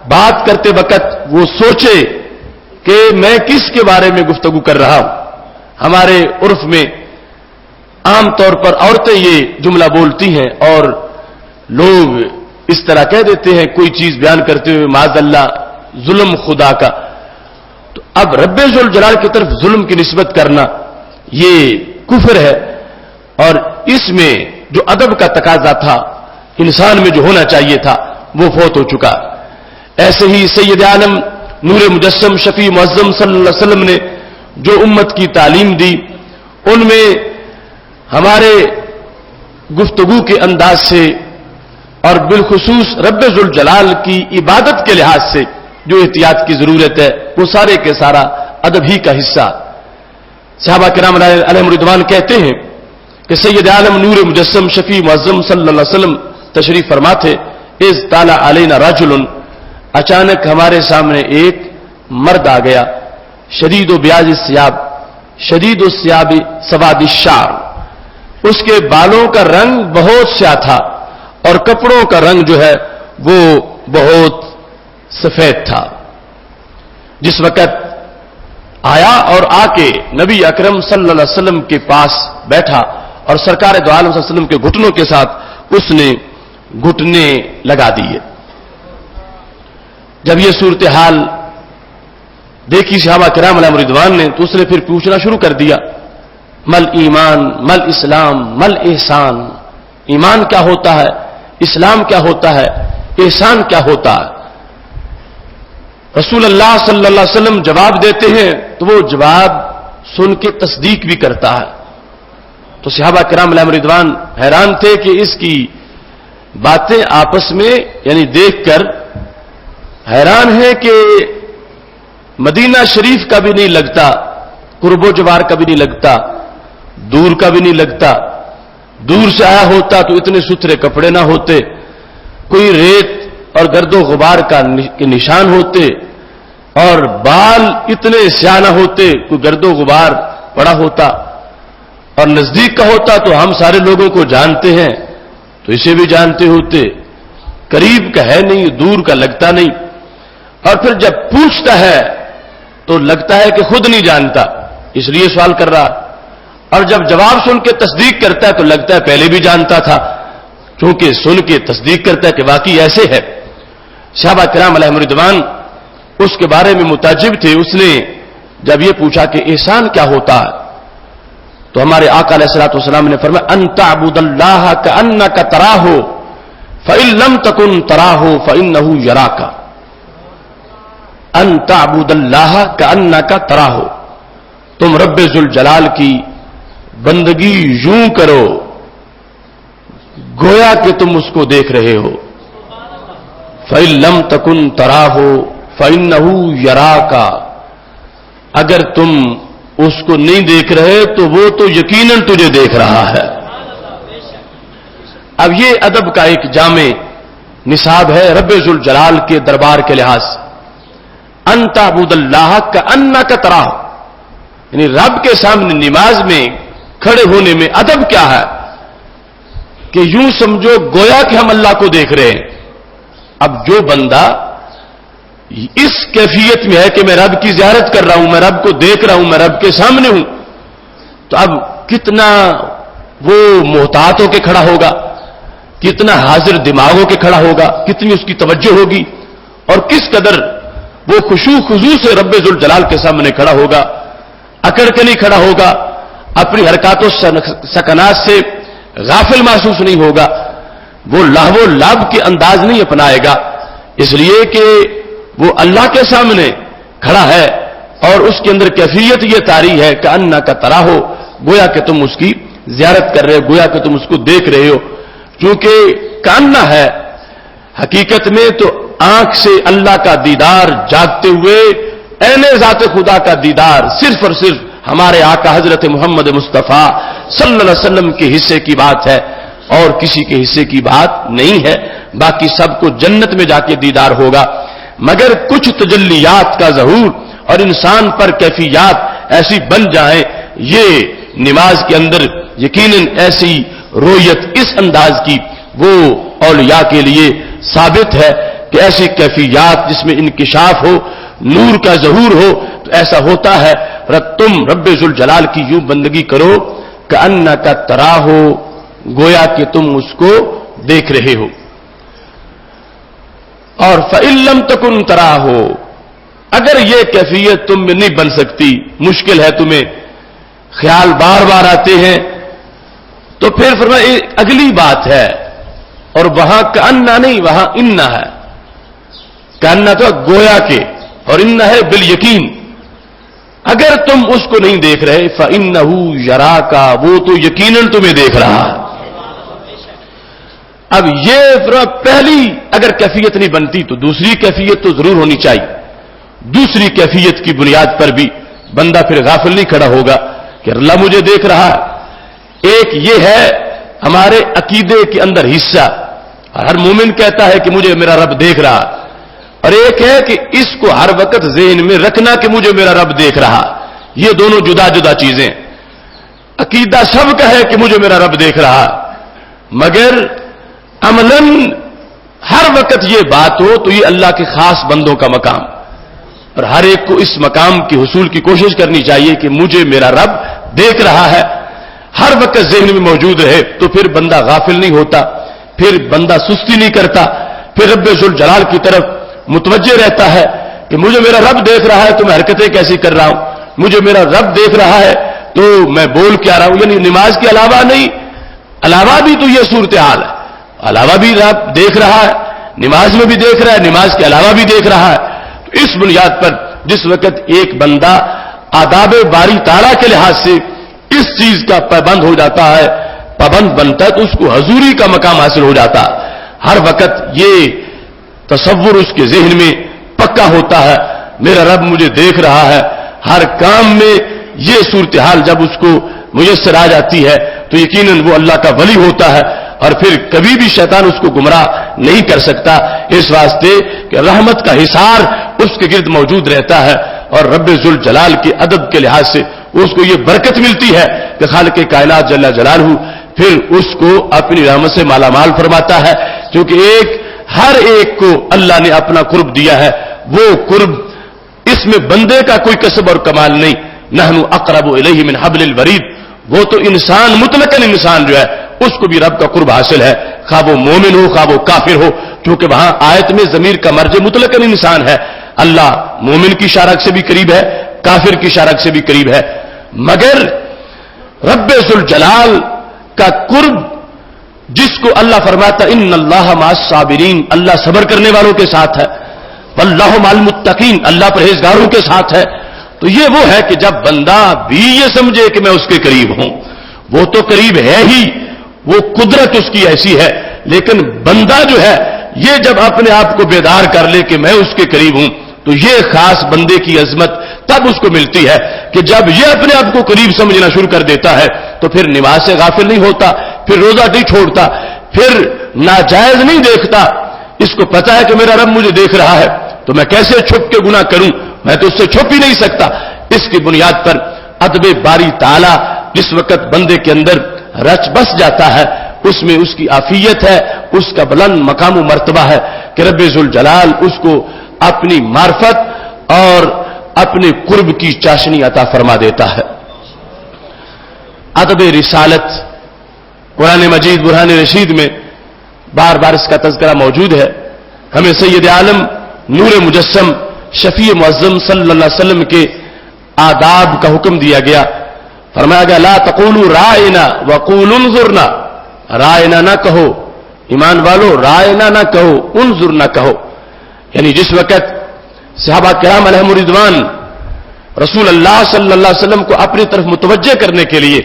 بات کرتے وقت وہ سوچے کہ میں کس کے بارے میں گفتگو کر رہا ہوں۔ ہمارے عرف میں عام طور پر عورتیں یہ جملہ بولتی ہیں اور لوگ اس طرح کہہ دیتے ہیں کوئی چیز بیان کرتے ہوئے معاذ اللہ ظلم خدا کا. تو اب رب ذوالجلال کی طرف ظلم کی نسبت کرنا یہ کفر ہے، اور اس میں جو ادب کا تقاضا تھا، انسان میں جو ہونا چاہیے تھا، وہ فوت ہو چکا. ایسے ہی سید عالم نور مجسم شفیع معظم صلی اللہ علیہ وسلم نے جو امت کی تعلیم دی، ان میں ہمارے گفتگو کے انداز سے اور بالخصوص رب ذوالجلال کی عبادت کے لحاظ سے جو احتیاط کی ضرورت ہے، وہ سارے کے سارا ادب ہی کا حصہ. صحابہ کرام علیہم رضوان کہتے ہیں کہ سید عالم نور مجسم شفیع معظم صلی اللہ علیہ وسلم تشریف فرما تھے. اذ طالع علینا رجل، اچانک ہمارے سامنے ایک مرد آ گیا. شدید و بیاض الثیاب، شدید الثیاب سواد الشعر، اس کے بالوں کا رنگ بہت سیاہ تھا اور کپڑوں کا رنگ جو ہے وہ بہت سفید تھا. جس وقت آیا اور آ کے نبی اکرم صلی اللہ علیہ وسلم کے پاس بیٹھا اور سرکار دو عالم صلی اللہ علیہ وسلم کے گھٹنوں کے ساتھ اس نے گھٹنے لگا دیے. جب یہ صورتحال دیکھی صحابہ کرام علیہم رضوان نے، تو اس نے پھر پوچھنا شروع کر دیا، مل ایمان مل اسلام مل احسان، ایمان کیا ہوتا ہے، اسلام کیا ہوتا ہے، احسان کیا ہوتا ہے. رسول اللہ صلی اللہ علیہ وسلم جواب دیتے ہیں تو وہ جواب سن کے تصدیق بھی کرتا ہے. تو صحابہ کرام علیہم رضوان حیران تھے کہ اس کی باتیں آپس میں یعنی دیکھ کر حیران ہے کہ مدینہ شریف کا بھی نہیں لگتا، قرب و جوار کا بھی نہیں لگتا، دور کا بھی نہیں لگتا. دور سے آیا ہوتا تو اتنے ستھرے کپڑے نہ ہوتے، کوئی ریت اور گرد و غبار کے نشان ہوتے، اور بال اتنے سیاہ نہ ہوتے، کوئی گرد و غبار پڑا ہوتا. اور نزدیک کا ہوتا تو ہم سارے لوگوں کو جانتے ہیں تو اسے بھی جانتے ہوتے، قریب کا ہے نہیں، دور کا لگتا نہیں. اور پھر جب پوچھتا ہے تو لگتا ہے کہ خود نہیں جانتا، اس لیے سوال کر رہا. اور جب جواب سن کے تصدیق کرتا ہے تو لگتا ہے پہلے بھی جانتا تھا، کیونکہ سن کے تصدیق کرتا ہے کہ واقعی ایسے ہے. صحابہ کرام علیہم رضوان اس کے بارے میں متعجب تھے. اس نے جب یہ پوچھا کہ احسان کیا ہوتا ہے تو ہمارے آقا علیہ الصلوۃ والسلام نے فرمایا، ان تعبد اللہ کأنک تراہ فإن لم تکن تراہ فإنہ یراک. ان تعبد اللہ کأنک تراہ، تم رب ذوالجلال کی بندگی یوں کرو گویا کہ تم اس کو دیکھ رہے ہو. فإن لم تکن تراہ فإنہ یراک، اگر تم اس کو نہیں دیکھ رہے تو وہ تو یقیناً تجھے دیکھ رہا ہے. اب یہ ادب کا ایک جامع نصاب ہے رب ذوالجلال کے دربار کے لحاظ سے. ان تعبد اللہ کأنک تراہ، یعنی رب کے سامنے نماز میں کھڑے ہونے میں ادب کیا ہے کہ یوں سمجھو گویا کہ ہم اللہ کو دیکھ رہے ہیں. اب جو بندہ اس کیفیت میں ہے کہ میں رب کی زیارت کر رہا ہوں، میں رب کو دیکھ رہا ہوں، میں رب کے سامنے ہوں، تو اب کتنا وہ محتاط ہو کے کھڑا ہوگا، کتنا حاضر دماغ ہو کے کھڑا ہوگا، کتنی اس کی توجہ ہوگی، اور کس قدر وہ خشوع خضوع سے رب ذوالجلال کے سامنے کھڑا ہوگا، اکڑ کے نہیں کھڑا ہوگا، اپنی حرکات و سکنات سے غافل محسوس نہیں ہوگا، وہ لہو و لعب کے انداز نہیں اپنائے گا، اس لیے کہ وہ اللہ کے سامنے کھڑا ہے اور اس کے اندر کیفیت یہ طاری ہے کہ انک تراہ، گویا کہ تم اس کی زیارت کر رہے ہو، گویا کہ تم اس کو دیکھ رہے ہو. چونکہ کاننا ہے، حقیقت میں تو آنکھ سے اللہ کا دیدار جاگتے ہوئے عین ذات خدا کا دیدار صرف اور صرف ہمارے آقا حضرت محمد مصطفیٰ صلی اللہ علیہ وسلم کے حصے کی بات ہے اور کسی کے حصے کی بات نہیں ہے. باقی سب کو جنت میں جا کے دیدار ہوگا، مگر کچھ تجلیات کا ظہور اور انسان پر کیفیات ایسی بن جائیں، یہ نماز کے اندر یقیناً ایسی رویت اس انداز کی وہ اولیاء کے لیے ثابت ہے کہ ایسی کیفیات جس میں انکشاف ہو، نور کا ظہور ہو، تو ایسا ہوتا ہے. تم رب ذوالجلال کی یوں بندگی کرو کہ انک تراہ، گویا کہ تم اس کو دیکھ رہے ہو. اور فإن لم تکن تراہ، اگر یہ کیفیت تم میں نہیں بن سکتی، مشکل ہے، تمہیں خیال بار بار آتے ہیں، تو پھر فرمایا اگلی بات ہے، اور وہاں کأنہ نہیں، وہاں انہ ہے. کأنہ تو گویا کے، اور انہ ہے بالیقین. اگر تم اس کو نہیں دیکھ رہے فإنہ یراک، وہ تو یقیناً تمہیں دیکھ رہا ہے. اب یہ پہلی اگر کیفیت نہیں بنتی تو دوسری کیفیت تو ضرور ہونی چاہیے. دوسری کیفیت کی بنیاد پر بھی بندہ پھر غافل نہیں کھڑا ہوگا کہ اللہ مجھے دیکھ رہا ہے. ایک یہ ہے ہمارے عقیدے کے اندر حصہ، ہر مومن کہتا ہے کہ مجھے میرا رب دیکھ رہا، اور ایک ہے کہ اس کو ہر وقت ذہن میں رکھنا کہ مجھے میرا رب دیکھ رہا. یہ دونوں جدا جدا چیزیں. عقیدہ سب کا ہے کہ مجھے میرا رب دیکھ رہا، مگر عملاً ہر وقت یہ بات ہو تو یہ اللہ کے خاص بندوں کا مقام، اور ہر ایک کو اس مقام کی حصول کی کوشش کرنی چاہیے کہ مجھے میرا رب دیکھ رہا ہے. ہر وقت ذہن میں موجود رہے تو پھر بندہ غافل نہیں ہوتا، پھر بندہ سستی نہیں کرتا، پھر رب ذوالجلال کی طرف متوجہ رہتا ہے کہ مجھے میرا رب دیکھ رہا ہے تو میں حرکتیں کیسی کر رہا ہوں، مجھے میرا رب دیکھ رہا ہے تو میں بول کیا رہا ہوں. یعنی نماز کے علاوہ نہیں، علاوہ بھی تو یہ صورتحال ہے. علاوہ بھی رب دیکھ رہا ہے، نماز میں بھی دیکھ رہا ہے، نماز کے علاوہ بھی دیکھ رہا ہے. تو اس بنیاد پر جس وقت ایک بندہ آداب باری تعالیٰ کے لحاظ سے اس چیز کا پابند ہو جاتا ہے، پابند بنتا ہے، تو اس کو حضوری کا مقام حاصل ہو جاتا ہے. ہر وقت یہ تصور اس کے ذہن میں پکا ہوتا ہے میرا رب مجھے دیکھ رہا ہے. ہر کام میں یہ صورتحال جب اس کو میسر آ جاتی ہے تو یقیناً وہ اللہ کا ولی ہوتا ہے، اور پھر کبھی بھی شیطان اس کو گمراہ نہیں کر سکتا، اس واسطے کہ رحمت کا حصار اس کے گرد موجود رہتا ہے. اور رب ذوالجلال کے ادب کے لحاظ سے اس کو یہ برکت ملتی ہے کہ خالق کائنات جل جلالہ پھر اس کو اپنی رحمت سے مالا مال فرماتا ہے، کیونکہ ہر ایک کو اللہ نے اپنا قرب دیا ہے. وہ قرب اس میں بندے کا کوئی کسب اور کمال نہیں. نحن اقرب الیہ من حبل الورید. وہ تو انسان مطلقاً انسان جو ہے اس کو بھی رب کا قرب حاصل ہے، خواہ وہ مومن ہو خواہ وہ کافر ہو، کیونکہ وہاں آیت میں ضمیر کا مرجع مطلقاً انسان ہے. اللہ مومن کی شارک سے بھی قریب ہے، کافر کی شارک سے بھی قریب ہے، مگر رب ذوالجلال کا قرب جس کو اللہ فرماتا ان اللہ مع الصابرین، اللہ صبر کرنے والوں کے ساتھ ہے، واللہ مع المتقین، اللہ پرہیزگاروں کے ساتھ ہے. تو یہ وہ ہے کہ جب بندہ بھی یہ سمجھے کہ میں اس کے قریب ہوں، وہ تو قریب ہے ہی، وہ قدرت اس کی ایسی ہے، لیکن بندہ جو ہے یہ جب اپنے آپ کو بیدار کر لے کہ میں اس کے قریب ہوں، تو یہ خاص بندے کی عظمت تب اس کو ملتی ہے کہ جب یہ اپنے آپ کو قریب سمجھنا شروع کر دیتا ہے تو پھر نماز سے غافل نہیں ہوتا، پھر روزہ نہیں چھوڑتا، پھر ناجائز نہیں دیکھتا. اس کو پتا ہے کہ میرا رب مجھے دیکھ رہا ہے تو میں کیسے چھپ کے گناہ کروں، میں تو اس سے چھپ ہی نہیں سکتا. اس کی بنیاد پر ادب باری تعالیٰ جس وقت بندے کے اندر رچ بس جاتا ہے اس میں اس کی عافیت ہے، اس کا بلند مقام و مرتبہ ہے کہ رب ذوالجلال اس کو اپنی معرفت اور اپنے قرب کی چاشنی عطا فرما دیتا ہے. ادب رسالت قرآن مجید برہان رشید میں بار بار اس کا تذکرہ موجود ہے. ہمیں سید عالم نور مجسم شفیع معظم صلی اللہ علیہ وسلم کے آداب کا حکم دیا گیا. فرمایا گیا لا تقولوا رائنا وقولوا انظرنا. رائنا نہ کہو ایمان والو، رائنا نہ کہو، انظرنا کہو. یعنی جس وقت صحابہ کرام علیہم رضوان رسول اللہ صلی اللہ علیہ وسلم کو اپنی طرف متوجہ کرنے کے لیے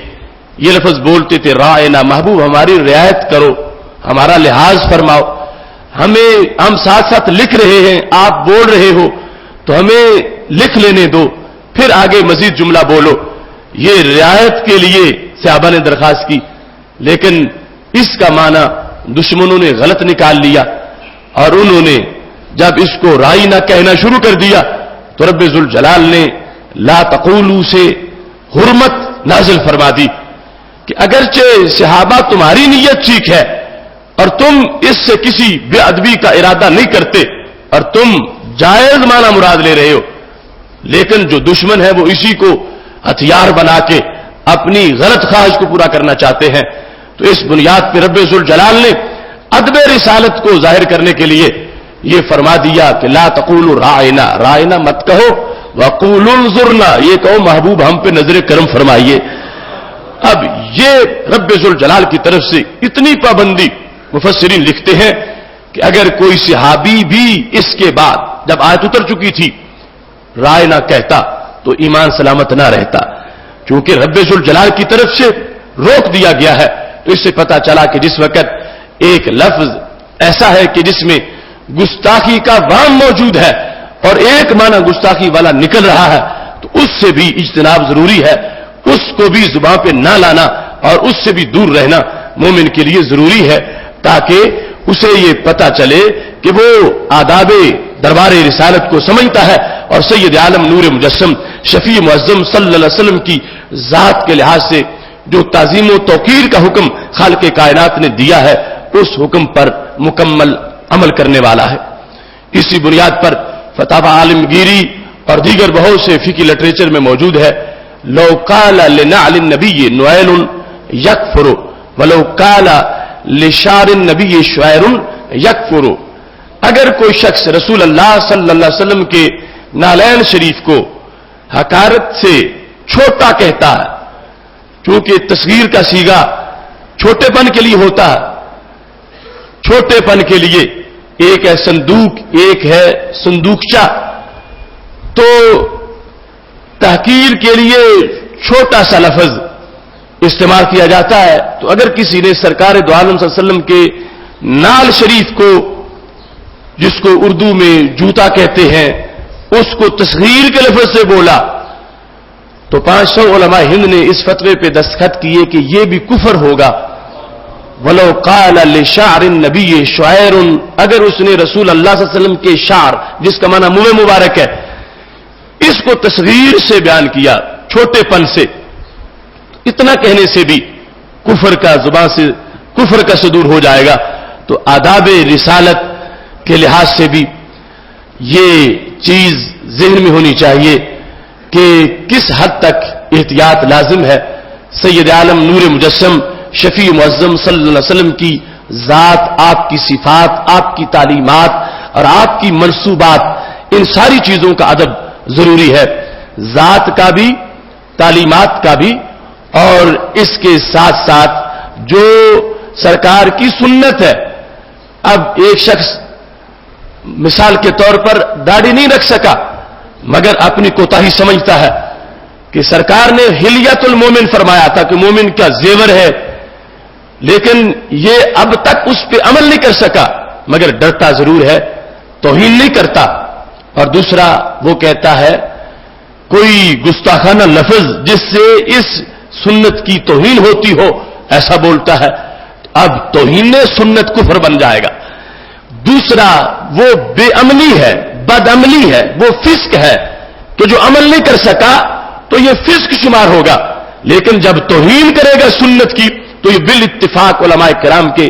یہ لفظ بولتے تھے رائنا، محبوب ہماری رعایت کرو، ہمارا لحاظ فرماؤ، ہم ساتھ ساتھ لکھ رہے ہیں، آپ بول رہے ہو تو ہمیں لکھ لینے دو، پھر آگے مزید جملہ بولو. یہ رعایت کے لیے صحابہ نے درخواست کی، لیکن اس کا معنی دشمنوں نے غلط نکال لیا، اور انہوں نے جب اس کو رائی نہ کہنا شروع کر دیا تو رب ذوالجلال نے لا تقولوا سے حرمت نازل فرما دی کہ اگرچہ صحابہ تمہاری نیت ٹھیک ہے اور تم اس سے کسی بے ادبی کا ارادہ نہیں کرتے اور تم جائز معنی مراد لے رہے ہو، لیکن جو دشمن ہے وہ اسی کو ہتھیار بنا کے اپنی غلط خواہش کو پورا کرنا چاہتے ہیں. تو اس بنیاد پہ رب ذوالجلال نے ادب رسالت کو ظاہر کرنے کے لیے یہ فرما دیا کہ لا تقولوا رائنا، رائنا مت کہو، وقولوا انظرنا، یہ کہو محبوب ہم پہ نظر کرم فرمائیے۔ اب یہ رب ذوالجلال کی طرف سے اتنی پابندی، مفسرین لکھتے ہیں کہ اگر کوئی صحابی بھی اس کے بعد جب آیت اتر چکی تھی رائے نہ کہتا تو ایمان سلامت نہ رہتا، چونکہ رب ذوالجلال کی طرف سے روک دیا گیا ہے۔ تو اس سے پتا چلا کہ جس وقت ایک لفظ ایسا ہے کہ جس میں گستاخی کا وام موجود ہے اور ایک معنی گستاخی والا نکل رہا ہے، تو اس سے بھی اجتناب ضروری ہے، اس کو بھی زبان پہ نہ لانا اور اس سے بھی دور رہنا مومن کے لیے ضروری ہے، تاکہ اسے یہ پتا چلے کہ وہ آداب دربار رسالت کو سمجھتا ہے اور سید عالم نور مجسم شفیع معظم صلی اللہ علیہ وسلم کی ذات کے لحاظ سے جو تعظیم و توقیر کا حکم خالق کائنات نے دیا ہے اس حکم پر مکمل عمل کرنے والا ہے۔ اسی بنیاد پر فتاوی عالمگیری اور دیگر بہت سے فقہی لٹریچر میں موجود ہے، لو قال لنعل النبی نعیل یکفر ولو قال لشعر النبی شعیر یکفر، اگر کوئی شخص رسول اللہ صلی اللہ علیہ وسلم کے نالین شریف کو حقارت سے چھوٹا کہتا ہے، چونکہ تصغیر کا صیغہ چھوٹے پن کے لیے ہوتا ہے، چھوٹے پن کے لیے ایک ہے صندوق، ایک ہے صندوقچہ، تو تحقیر کے لیے چھوٹا سا لفظ استعمال کیا جاتا ہے۔ تو اگر کسی نے سرکار دو عالم صلی اللہ علیہ وسلم کے نال شریف کو، جس کو اردو میں جوتا کہتے ہیں، اس کو تصغیر کے لفظ سے بولا تو 500 علماء ہند نے اس فتوے پہ دستخط کیے کہ یہ بھی کفر ہوگا۔ وَلَوْ قَالَ لِشَعْرِ النَّبِيِّ شُعَيْرٌ، اگر اس نے رسول اللہ صلی اللہ علیہ وسلم کے شعر، جس کا معنی منہ مبارک ہے، اس کو تصغیر سے بیان کیا، چھوٹے پن سے، اتنا کہنے سے بھی کفر کا زبان سے کفر کا صدور ہو جائے گا۔ تو آداب رسالت کے لحاظ سے بھی یہ چیز ذہن میں ہونی چاہیے کہ کس حد تک احتیاط لازم ہے۔ سید عالم نور مجسم شفیع معظم صلی اللہ علیہ وسلم کی ذات، آپ کی صفات، آپ کی تعلیمات اور آپ کی منصوبات، ان ساری چیزوں کا ادب ضروری ہے، ذات کا بھی، تعلیمات کا بھی، اور اس کے ساتھ ساتھ جو سرکار کی سنت ہے۔ اب ایک شخص مثال کے طور پر داڑھی نہیں رکھ سکا مگر اپنی کوتاہی سمجھتا ہے کہ سرکار نے حلیت المومن فرمایا تھا کہ مومن کا زیور ہے، لیکن یہ اب تک اس پہ عمل نہیں کر سکا مگر ڈرتا ضرور ہے، توہین نہیں کرتا۔ اور دوسرا وہ کہتا ہے کوئی گستاخانہ لفظ جس سے اس سنت کی توہین ہوتی ہو ایسا بولتا ہے، اب توہین سنت کفر بن جائے گا۔ دوسرا وہ بے عملی ہے، بد عملی ہے، وہ فسق ہے، تو جو عمل نہیں کر سکا تو یہ فسق شمار ہوگا، لیکن جب توہین کرے گا سنت کی تو یہ بالاتفاق علماء کرام کے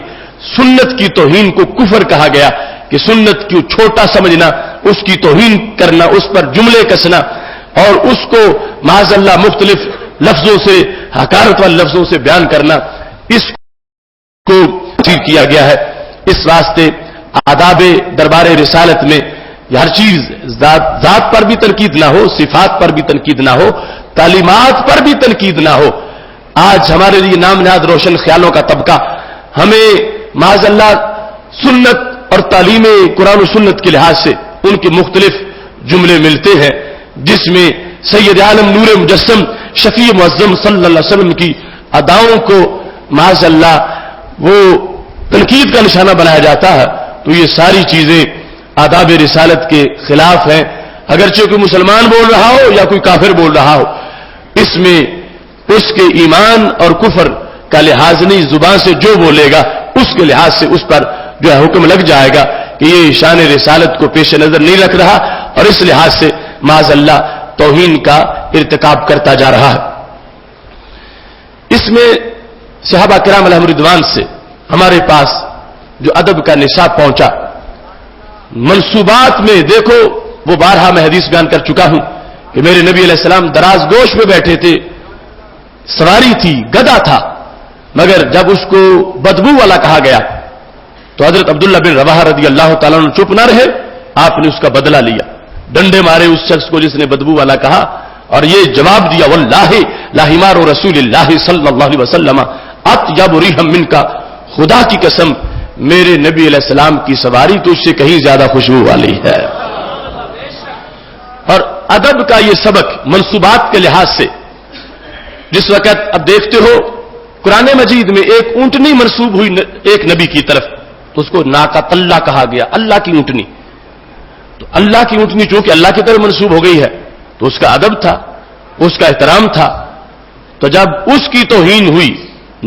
سنت کی توہین کو کفر کہا گیا کہ سنت کو چھوٹا سمجھنا، اس کی توہین کرنا، اس پر جملے کسنا اور اس کو معاذ اللہ مختلف لفظوں سے، حقارت والے لفظوں سے بیان کرنا، اس کو تیر کیا گیا ہے۔ اس واسطے آداب دربار رسالت میں ہر چیز ذات پر بھی تنقید نہ ہو، صفات پر بھی تنقید نہ ہو، تعلیمات پر بھی تنقید نہ ہو۔ آج ہمارے لیے نام نہاد روشن خیالوں کا طبقہ ہمیں معاذ اللہ سنت اور تعلیم قرآن و سنت کے لحاظ سے ان کے مختلف جملے ملتے ہیں جس میں سید عالم نور مجسم شفیع معظم صلی اللہ علیہ وسلم کی اداؤں کو معاذ اللہ وہ تنقید کا نشانہ بنایا جاتا ہے۔ تو یہ ساری چیزیں آداب رسالت کے خلاف ہیں، اگرچہ کوئی مسلمان بول رہا ہو یا کوئی کافر بول رہا ہو، اس میں اس کے ایمان اور کفر کا لحاظ نہیں، زبان سے جو بولے گا اس کے لحاظ سے اس پر جو ہے حکم لگ جائے گا کہ یہ شان رسالت کو پیش نظر نہیں رکھ رہا اور اس لحاظ سے معاذ اللہ توہین کا ارتکاب کرتا جا رہا ہے۔ اس میں صحابہ کرام علیہم رضوان سے ہمارے پاس جو ادب کا نصاب پہنچا، منصوبات میں دیکھو، وہ بارہا میں حدیث بیان کر چکا ہوں کہ میرے نبی علیہ السلام دراز گوش میں بیٹھے تھے، سواری تھی، گدا تھا، مگر جب اس کو بدبو والا کہا گیا تو حضرت عبداللہ بن رواحہ رضی اللہ تعالیٰ عنہ چپ نہ رہے، آپ نے اس کا بدلہ لیا، ڈنڈے مارے اس شخص کو جس نے بدبو والا کہا، اور یہ جواب دیا واللہ لا حمار رسول اللہ صلی اللہ علیہ وسلم اطیب ریحا منک، خدا کی قسم میرے نبی علیہ السلام کی سواری تو اس سے کہیں زیادہ خوشبو والی ہے۔ اور ادب کا یہ سبق منصوبات کے لحاظ سے، جس وقت اب دیکھتے ہو قرآن مجید میں ایک اونٹنی منسوب ہوئی ایک نبی کی طرف، تو اس کو ناقۃ اللہ کہا گیا، اللہ کی اونٹنی۔ تو اللہ کی اونٹنی چونکہ اللہ کی طرف منسوب ہو گئی ہے تو اس کا ادب تھا، اس کا احترام تھا۔ تو جب اس کی توہین ہوئی،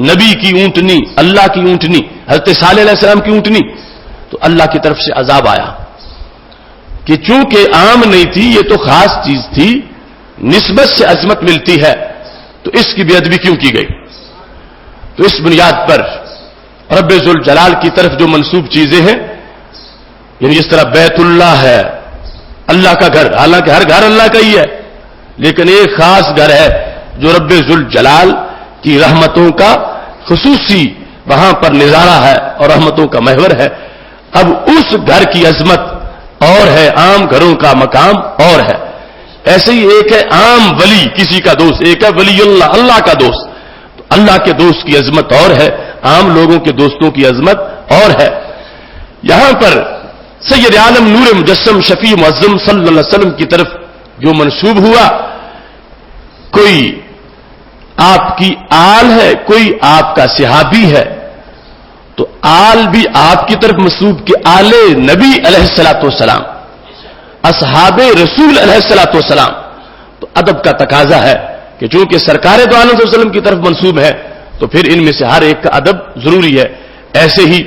نبی کی اونٹنی، اللہ کی اونٹنی، حضرت صالح علیہ السلام کی اونٹنی، تو اللہ کی طرف سے عذاب آیا کہ چونکہ عام نہیں تھی، یہ تو خاص چیز تھی، نسبت سے عظمت ملتی ہے، تو اس کی بے ادبی کیوں کی گئی؟ تو اس بنیاد پر رب ذوالجلال کی طرف جو منسوب چیزیں ہیں، یعنی جس طرح بیت اللہ ہے اللہ کا گھر، حالانکہ ہر گھر اللہ کا ہی ہے، لیکن ایک خاص گھر ہے جو رب ذوالجلال کی رحمتوں کا خصوصی وہاں پر نظارہ ہے اور رحمتوں کا محور ہے۔ اب اس گھر کی عظمت اور ہے، عام گھروں کا مقام اور ہے۔ ایسے ہی ایک ہے عام ولی، کسی کا دوست، ایک ہے ولی اللہ، اللہ کا دوست، تو اللہ کے دوست کی عظمت اور ہے، عام لوگوں کے دوستوں کی عظمت اور ہے۔ یہاں پر سید عالم نور مجسم شفیع معظم صلی اللہ علیہ وسلم کی طرف جو منسوب ہوا، کوئی آپ کی آل ہے، کوئی آپ کا صحابی ہے، تو آل بھی آپ کی طرف منسوب کہ آل نبی علیہ الصلوۃ والسلام، اصحاب رسول علیہ الصلوۃ والسلام، تو ادب کا تقاضا ہے کہ چونکہ سرکار دو عالم صلی اللہ علیہ وسلم کی طرف منسوب ہے تو پھر ان میں سے ہر ایک کا ادب ضروری ہے۔ ایسے ہی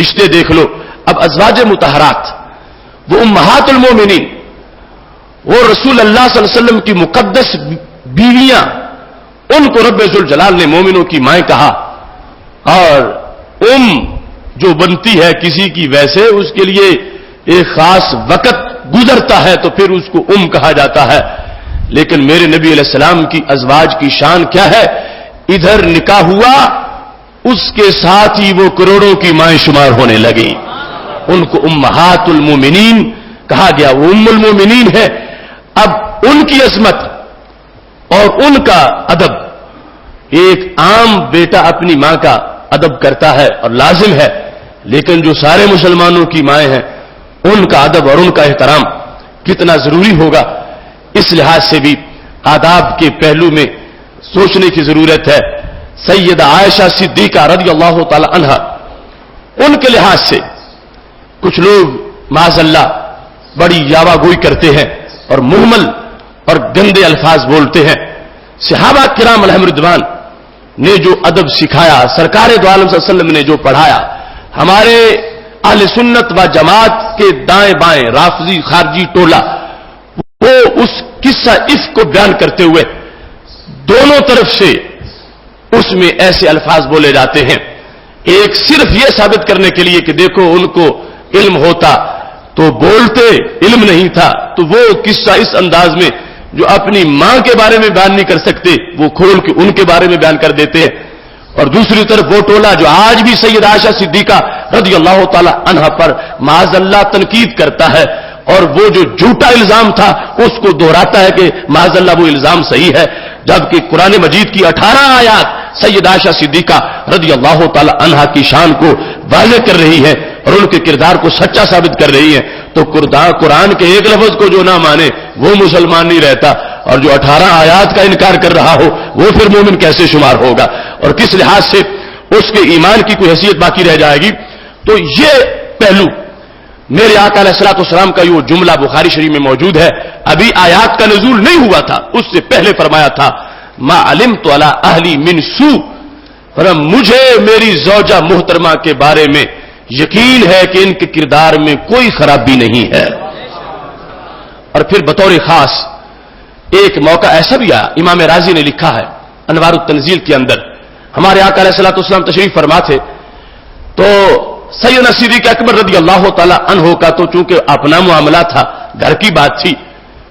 رشتے دیکھ لو، اب ازواج مطہرات، وہ امہات المومنین، وہ رسول اللہ صلی اللہ علیہ وسلم کی مقدس بیویاں، ان کو رب ذوالجلال نے مومنوں کی مائیں کہا، اور جو بنتی ہے کسی کی ویسے اس کے لیے ایک خاص وقت گزرتا ہے تو پھر اس کو کہا جاتا ہے، لیکن میرے نبی علیہ السلام کی ازواج کی شان کیا ہے؟ ادھر نکاح ہوا، اس کے ساتھ ہی وہ کروڑوں کی مائیں شمار ہونے لگیں، ان کو امہات المومنین کہا گیا، وہ ام المومنین ہے۔ اب ان کی عظمت اور ان کا ادب، ایک عام بیٹا اپنی ماں کا ادب کرتا ہے اور لازم ہے، لیکن جو سارے مسلمانوں کی مائیں ہیں ان کا ادب اور ان کا احترام کتنا ضروری ہوگا، اس لحاظ سے بھی آداب کے پہلو میں سوچنے کی ضرورت ہے۔ سیدہ عائشہ صدیقہ رضی اللہ تعالی عنہا، ان کے لحاظ سے کچھ لوگ معاذ اللہ بڑی یاوہ گوئی کرتے ہیں اور مہمل اور گندے الفاظ بولتے ہیں۔ صحابہ کرام علیہم رضوان نے جو ادب سکھایا، سرکار دو عالم صلی اللہ علیہ وسلم نے جو پڑھایا، ہمارے اہل سنت و جماعت کے دائیں بائیں رافضی خارجی ٹولہ وہ اس قصہ عفق کو بیان کرتے ہوئے دونوں طرف سے اس میں ایسے الفاظ بولے جاتے ہیں، ایک صرف یہ ثابت کرنے کے لیے کہ دیکھو ان کو علم ہوتا تو بولتے، علم نہیں تھا تو وہ قصہ اس انداز میں جو اپنی ماں کے بارے میں بیان نہیں کر سکتے وہ کھول کے ان کے بارے میں بیان کر دیتے ہیں، اور دوسری طرف وہ ٹولہ جو آج بھی سید عائشہ صدیقہ رضی اللہ تعالی عنہا پر معاذ اللہ تنقید کرتا ہے اور وہ جو جھوٹا الزام تھا اس کو دہراتا ہے کہ معاذ اللہ وہ الزام صحیح ہے، جبکہ قرآن مجید کی 18 آیات سید عائشہ صدیقہ رضی اللہ تعالی عنہا کی شان کو واضح کر رہی ہے اور ان کے کردار کو سچا ثابت کر رہی ہے، تو قرآن کے ایک لفظ کو جو نہ مانے وہ مسلمان نہیں رہتا، اور جو 18 آیات کا انکار کر رہا ہو وہ پھر مومن کیسے شمار ہوگا، اور کس لحاظ سے اس کے ایمان کی کوئی حیثیت باقی رہ جائے گی۔ تو یہ پہلو میرے آقا علیہ الصلوۃ والسلام کا یہ جملہ بخاری شریف میں موجود ہے، ابھی آیات کا نزول نہیں ہوا تھا، اس سے پہلے فرمایا تھا ما علمت علی اہلی من سوء، مجھے میری زوجہ محترمہ کے بارے میں یقین ہے کہ ان کے کردار میں کوئی خرابی نہیں ہے۔ اور پھر بطور خاص ایک موقع ایسا بھی آیا، امام راضی نے لکھا ہے انوار التنزیل کے اندر، ہمارے آقا علیہ الصلوۃ والسلام تشریف فرما تھے تو سیدنا صدیق اکبر رضی اللہ تعالی عنہ کا تو چونکہ اپنا معاملہ تھا، گھر کی بات تھی،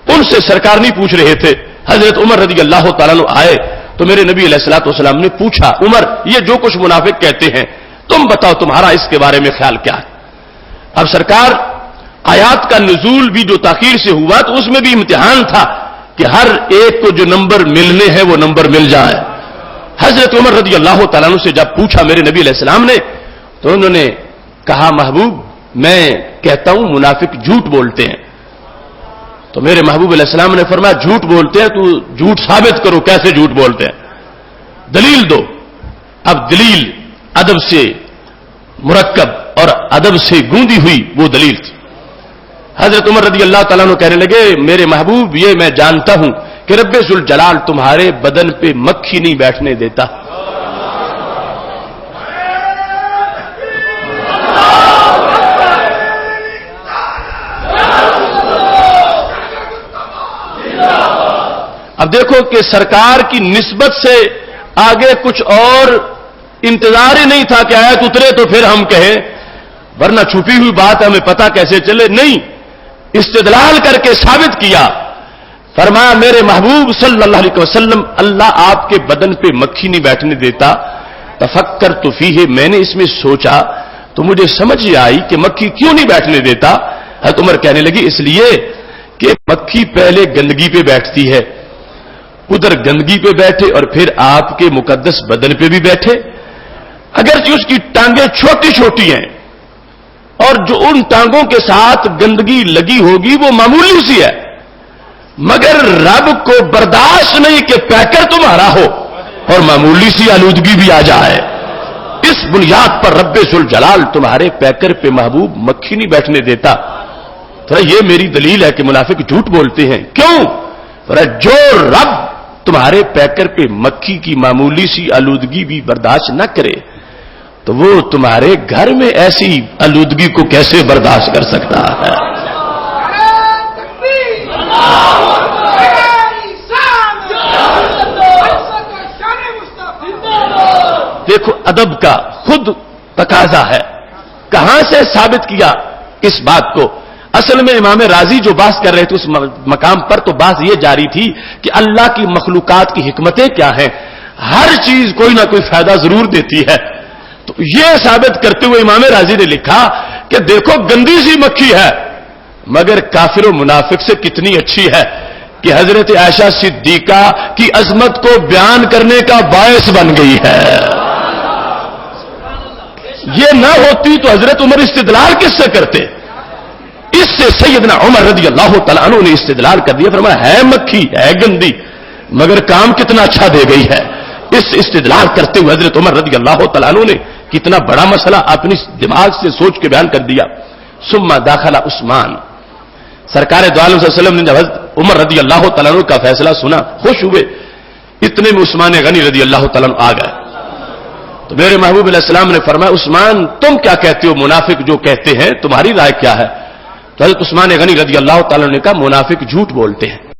ان سے سرکار نہیں پوچھ رہے تھے، حضرت عمر رضی اللہ تعالیٰ عنہ آئے تو میرے نبی علیہ الصلوۃ والسلام نے پوچھا، عمر یہ جو کچھ منافق کہتے ہیں تم بتاؤ تمہارا اس کے بارے میں خیال کیا ہے؟ اب سرکار آیات کا نزول بھی جو تاخیر سے ہوا تو اس میں بھی امتحان تھا کہ ہر ایک کو جو نمبر ملنے ہیں وہ نمبر مل جائے. حضرت عمر رضی اللہ تعالیٰ عنہ سے جب پوچھا میرے نبی علیہ السلام نے تو انہوں نے کہا محبوب میں کہتا ہوں منافق جھوٹ بولتے ہیں. تو میرے محبوب علیہ السلام نے فرمایا جھوٹ بولتے ہیں تو جھوٹ ثابت کرو, کیسے جھوٹ بولتے ہیں, دلیل دو. اب دلیل ادب سے مرکب اور ادب سے گوندی ہوئی وہ دلیل تھی. حضرت عمر رضی اللہ تعالیٰ عنہ کہنے لگے میرے محبوب یہ میں جانتا ہوں کہ رب ذوالجلال تمہارے بدن پہ مکھی نہیں بیٹھنے دیتا. اب دیکھو کہ سرکار کی نسبت سے آگے کچھ اور انتظار ہی نہیں تھا کہ آیت اترے تو پھر ہم کہیں, ورنہ چھپی ہوئی بات ہمیں پتہ کیسے چلے. نہیں, استدلال کر کے ثابت کیا. فرمایا میرے محبوب صلی اللہ علیہ وسلم اللہ آپ کے بدن پہ مکھی نہیں بیٹھنے دیتا. تفکرت فیہ, میں نے اس میں سوچا تو مجھے سمجھ آئی کہ مکھی کیوں نہیں بیٹھنے دیتا. حضرت عمر کہنے لگی اس لیے کہ مکھی پہلے گندگی پہ بیٹھتی ہے, ادھر گندگی پہ بیٹھے اور پھر آپ کے مقدس بدن پہ بھی بیٹھے. اگرچہ اس کی ٹانگیں چھوٹی چھوٹی ہیں اور جو ان ٹانگوں کے ساتھ گندگی لگی ہوگی وہ معمولی سی ہے, مگر رب کو برداشت نہیں کہ پیکر تمہارا ہو اور معمولی سی آلودگی بھی آ جائے. اس بنیاد پر رب ذوالجلال تمہارے پیکر پہ محبوب مکھی نہیں بیٹھنے دیتا. تو یہ میری دلیل ہے کہ منافق جھوٹ بولتے ہیں. کیوں؟ جو رب تمہارے پیکر پہ مکھی کی معمولی سی آلودگی بھی برداشت نہ کرے تو وہ تمہارے گھر میں ایسی آلودگی کو کیسے برداشت کر سکتا ہے؟ دیکھو ادب کا خود تقاضا ہے. کہاں سے ثابت کیا اس بات کو؟ اصل میں امام راضی جو بحث کر رہے تھے اس مقام پر تو بحث یہ جاری تھی کہ اللہ کی مخلوقات کی حکمتیں کیا ہیں. ہر چیز کوئی نہ کوئی فائدہ ضرور دیتی ہے. تو یہ ثابت کرتے ہوئے امام راضی نے لکھا کہ دیکھو گندی سی مکھی ہے مگر کافر و منافق سے کتنی اچھی ہے کہ حضرت عائشہ صدیقہ کی عظمت کو بیان کرنے کا باعث بن گئی ہے. یہ نہ ہوتی تو حضرت عمر استدلال کس سے کرتے؟ اس سے سیدنا عمر رضی اللہ تعالیٰ عنہ نے استدلال کر دیا. فرمایا ہے مکھی ہے گندی مگر کام کتنا اچھا دے گئی ہے. اس استدلال کرتے ہوئے حضرت عمر رضی اللہ تعالیٰ عنہ نے کتنا بڑا مسئلہ اپنی دماغ سے سوچ کے بیان کر دیا. ثم داخل عثمان, سرکار دو عالم صلی اللہ علیہ وسلم نے جب حضرت عمر رضی اللہ تعالیٰ عنہ کا فیصلہ سنا خوش ہوئے. اتنے میں عثمان غنی رضی اللہ تعالیٰ عنہ آ گئے. تو میرے محبوب علیہ السلام نے فرمایا عثمان تم کیا کہتے ہو, منافق جو کہتے ہیں تمہاری رائے کیا ہے؟ تو حضرت عثمان غنی رضی اللہ تعالیٰ نے کہا منافق جھوٹ بولتے ہیں.